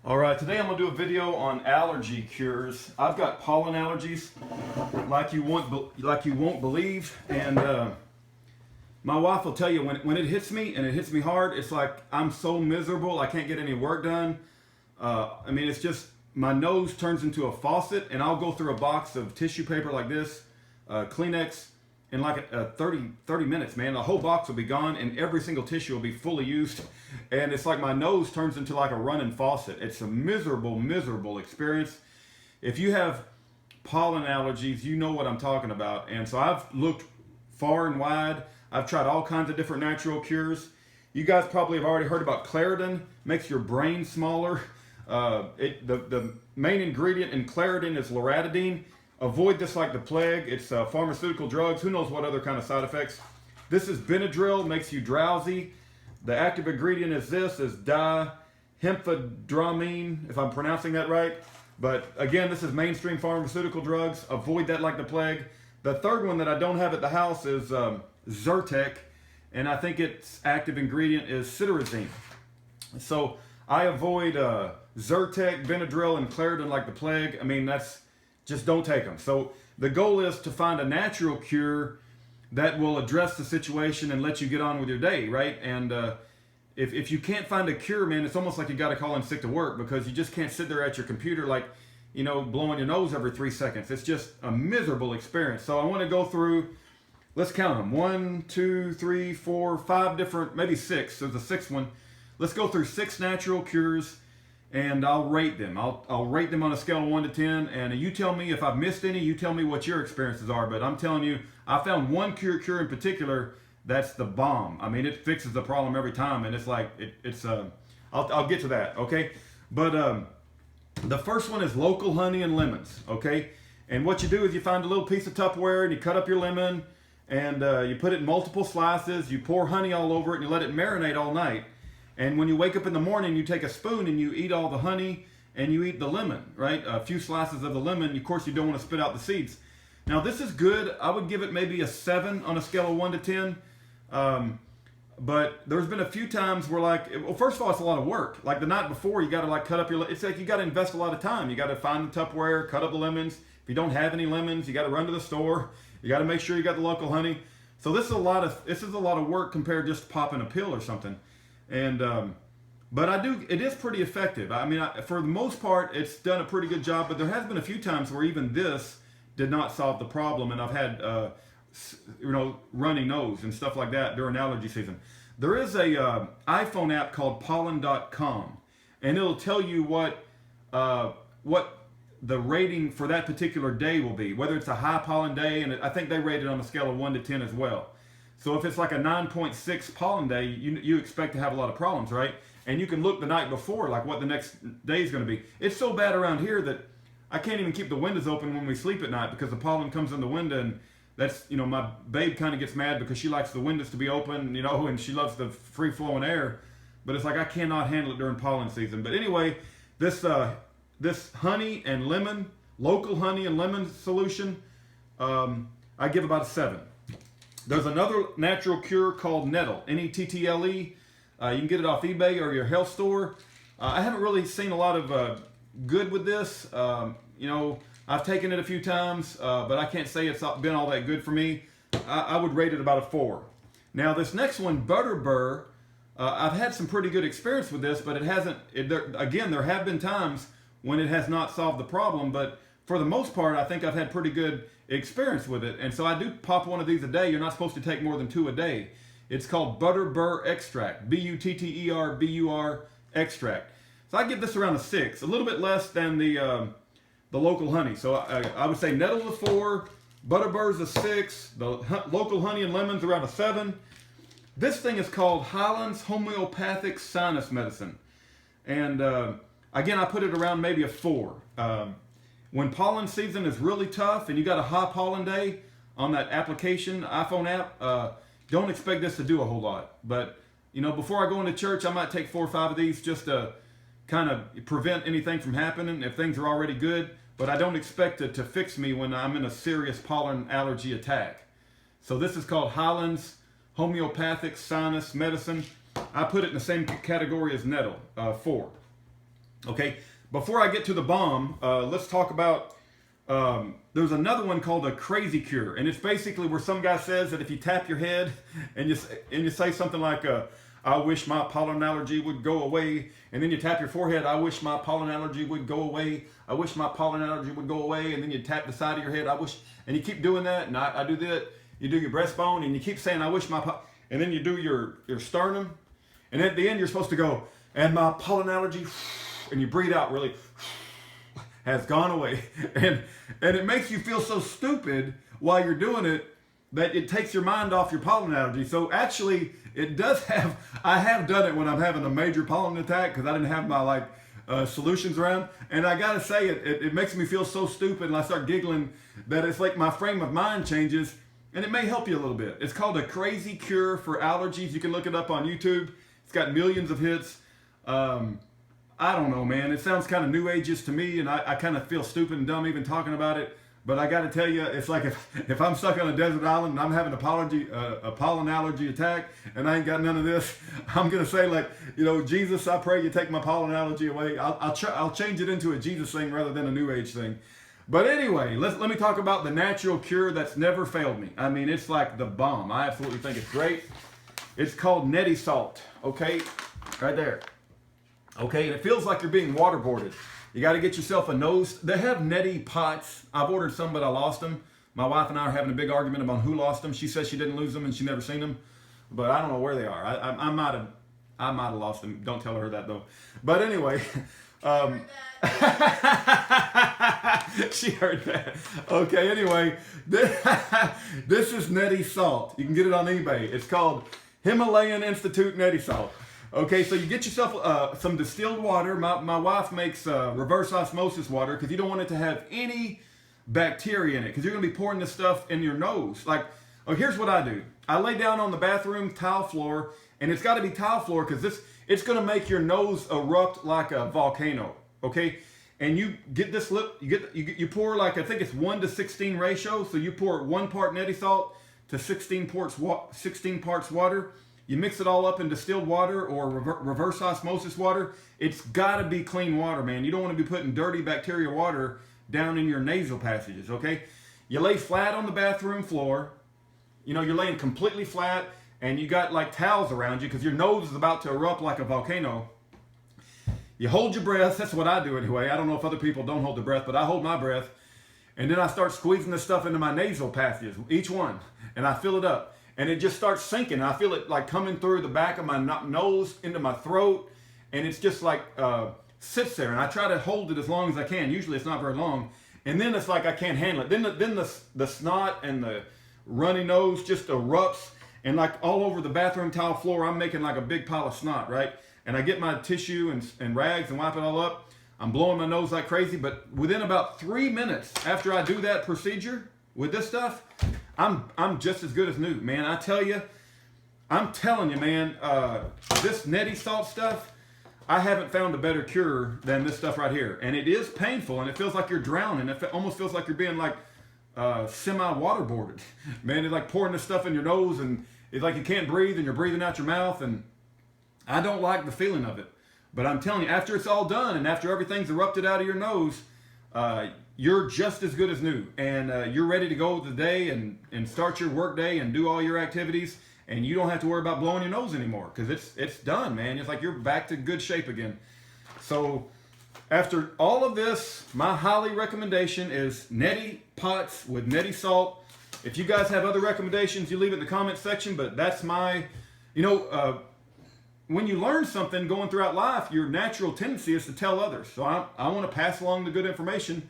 All right, today I'm gonna do a video on allergy cures. I've got pollen allergies, like you won't believe, and my wife will tell you when it hits me and it hits me hard, it's like I'm so miserable. I can't get any work done. I mean, it's just my nose turns into a faucet, and I'll go through a box of tissue paper like this, Kleenex, in like 30 minutes, man. The whole box will be gone and every single tissue will be fully used. And it's like my nose turns into like a running faucet. It's a miserable, miserable experience. If you have pollen allergies, you know what I'm talking about. And so I've looked far and wide. I've tried all kinds of different natural cures. You guys probably have already heard about Claritin. Makes your brain smaller. The main ingredient in Claritin is loratadine. Avoid this like the plague. It's pharmaceutical drugs. Who knows what other kind of side effects. This is Benadryl, makes you drowsy. The active ingredient is dihemphadramine, if I'm pronouncing that right. But again, this is mainstream pharmaceutical drugs. Avoid that like the plague. The third one that I don't have at the house is Zyrtec, and I think its active ingredient is cetirizine. So I avoid Zyrtec, Benadryl, and Claritin like the plague. I mean, just don't take them. So the goal is to find a natural cure that will address the situation and let you get on with your day, right? And if you can't find a cure, man, it's almost like you got to call in sick to work, because you just can't sit there at your computer like, you know, blowing your nose every 3 seconds. It's just a miserable experience. So I want to go through, let's count them. 1, 2, 3, 4, 5 different, maybe 6. There's a 6th one. Let's go through 6 natural cures, and I'll rate them. I'll rate them on a scale of 1 to 10, and you tell me if I've missed any. You tell me what your experiences are. But I'm telling you, I found one cure in particular that's the bomb. I mean, it fixes the problem every time, and it's like I'll get to that, okay? But the first one is local honey and lemons, okay? And what you do is you find a little piece of Tupperware and you cut up your lemon, and you put it in multiple slices. You pour honey all over it and you let it marinate all night. And when you wake up in the morning, you take a spoon and you eat all the honey and you eat the lemon, right? A few slices of the lemon. Of course, you don't want to spit out the seeds. Now, this is good. I would give it maybe a 7 on a scale of 1 to 10. But there's been a few times where, like, well, first of all, it's a lot of work. Like the night before, you got to like cut up it's like you got to invest a lot of time. You got to find the Tupperware, cut up the lemons. If you don't have any lemons, you got to run to the store. You got to make sure you got the local honey. So this is a lot of work compared to just popping a pill or something. And but it is pretty effective. I mean, for the most part, it's done a pretty good job. But there has been a few times where even this did not solve the problem, and I've had runny nose and stuff like that during allergy season. There is a iPhone app called pollen.com, and it'll tell you what the rating for that particular day will be, whether it's a high pollen day, and I think they rate it on a scale of 1 to 10 as well. So if it's like a 9.6 pollen day, you expect to have a lot of problems, right? And you can look the night before, like what the next day is going to be. It's so bad around here that I can't even keep the windows open when we sleep at night, because the pollen comes in the window, and that's, my babe kind of gets mad because she likes the windows to be open, and she loves the free flowing air. But it's like I cannot handle it during pollen season. But anyway, this honey and lemon, local honey and lemon solution, I give about a 7. There's another natural cure called Nettle, Nettle. You can get it off eBay or your health store. I haven't really seen a lot of good with this. I've taken it a few times, but I can't say it's been all that good for me. I would rate it about a 4. Now this next one, Butterbur, I've had some pretty good experience with this, but it hasn't. There have been times when it has not solved the problem, but for the most part, I think I've had pretty good experience with it. And so I do pop one of these a day. You're not supposed to take more than 2 a day. It's called Butterbur extract, Butterbur extract. So I give this around a 6, a little bit less than the local honey. So I would say Nettle's a 4, Butterbur's a 6, the local honey and lemons around a 7. This thing is called Highlands Homeopathic Sinus Medicine. And again, I put it around maybe a 4. When pollen season is really tough and you got a high pollen day on that application, iPhone app, don't expect this to do a whole lot. But, before I go into church, I might take 4 or 5 of these just to kind of prevent anything from happening if things are already good. But I don't expect it to fix me when I'm in a serious pollen allergy attack. So this is called Highlands Homeopathic Sinus Medicine. I put it in the same category as Nettle, 4. Okay, before I get to the bomb, let's talk about, there's another one called a crazy cure. And it's basically where some guy says that if you tap your head and you say something like, I wish my pollen allergy would go away. And then you tap your forehead, I wish my pollen allergy would go away. I wish my pollen allergy would go away. And then you tap the side of your head, I wish, and you keep doing that. And I do that. You do your breastbone and you keep saying, I wish my, and then you do your sternum. And at the end, you're supposed to go, and my pollen allergy, and you breathe out really, has gone away. And it makes you feel so stupid while you're doing it that it takes your mind off your pollen allergy. So actually, it does have, I have done it when I'm having a major pollen attack because I didn't have my solutions around. And I gotta say, it makes me feel so stupid and I start giggling that it's like my frame of mind changes and it may help you a little bit. It's called a crazy cure for allergies. You can look it up on YouTube. It's got millions of hits. I don't know, man. It sounds kind of new ageist to me, and I kind of feel stupid and dumb even talking about it. But I got to tell you, it's like if I'm stuck on a desert island and I'm having a pollen allergy attack, and I ain't got none of this, I'm gonna say Jesus, I pray you take my pollen allergy away. I'll change it into a Jesus thing rather than a New Age thing. But anyway, let me talk about the natural cure that's never failed me. I mean, it's like the bomb. I absolutely think it's great. It's called Neti Salt. Okay, right there. Okay, and it feels like you're being waterboarded. You got to get yourself a nose. They have neti pots. I've ordered some, but I lost them. My wife and I are having a big argument about who lost them. She says she didn't lose them and she never seen them, but I don't know where they are. I might have lost them. Don't tell her that though. But anyway, she heard that. Okay, anyway, this is Neti Salt. You can get it on eBay. It's called Himalayan Institute Neti Salt. Okay, so you get yourself some distilled water. My wife makes reverse osmosis water because you don't want it to have any bacteria in it because you're going to be pouring this stuff in your nose. Here's what I do. I lay down on the bathroom tile floor, and it's got to be tile floor because it's going to make your nose erupt like a volcano. Okay, and you get this you pour I think it's 1:16 ratio. So you pour 1 part Neti Salt to 16 parts water. You mix it all up in distilled water or reverse osmosis water. It's got to be clean water, man. You don't want to be putting dirty bacteria water down in your nasal passages, okay? You lay flat on the bathroom floor. You're laying completely flat, and you got towels around you because your nose is about to erupt like a volcano. You hold your breath. That's what I do anyway. I don't know if other people don't hold their breath, but I hold my breath. And then I start squeezing this stuff into my nasal passages, each one, and I fill it up. And it just starts sinking. I feel it coming through the back of my nose into my throat. And it's just sits there. And I try to hold it as long as I can. Usually it's not very long. And then it's I can't handle it. Then the snot and the runny nose just erupts. And all over the bathroom tile floor, I'm making a big pile of snot, right? And I get my tissue and rags and wipe it all up. I'm blowing my nose like crazy. But within about 3 minutes after I do that procedure with this stuff, I'm just as good as new, man. I'm telling you, man, this Neti Salt stuff, I haven't found a better cure than this stuff right here. And it is painful, and it feels like you're drowning. It almost feels like you're being semi-waterboarded. Man, it's pouring this stuff in your nose, and it's you can't breathe, and you're breathing out your mouth, and I don't like the feeling of it. But I'm telling you, after it's all done, and after everything's erupted out of your nose, you're just as good as new, and you're ready to go the day and start your work day and do all your activities, and you don't have to worry about blowing your nose anymore because it's done, man. It's you're back to good shape again. So after all of this, my highly recommendation is Neti Pots with Neti Salt. If you guys have other recommendations, you leave it in the comment section, but that's my, when you learn something going throughout life, your natural tendency is to tell others. So I want to pass along the good information.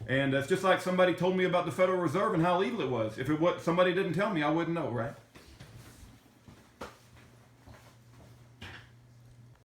And it's just like somebody told me about the Federal Reserve and how evil it was. If somebody didn't tell me, I wouldn't know, right?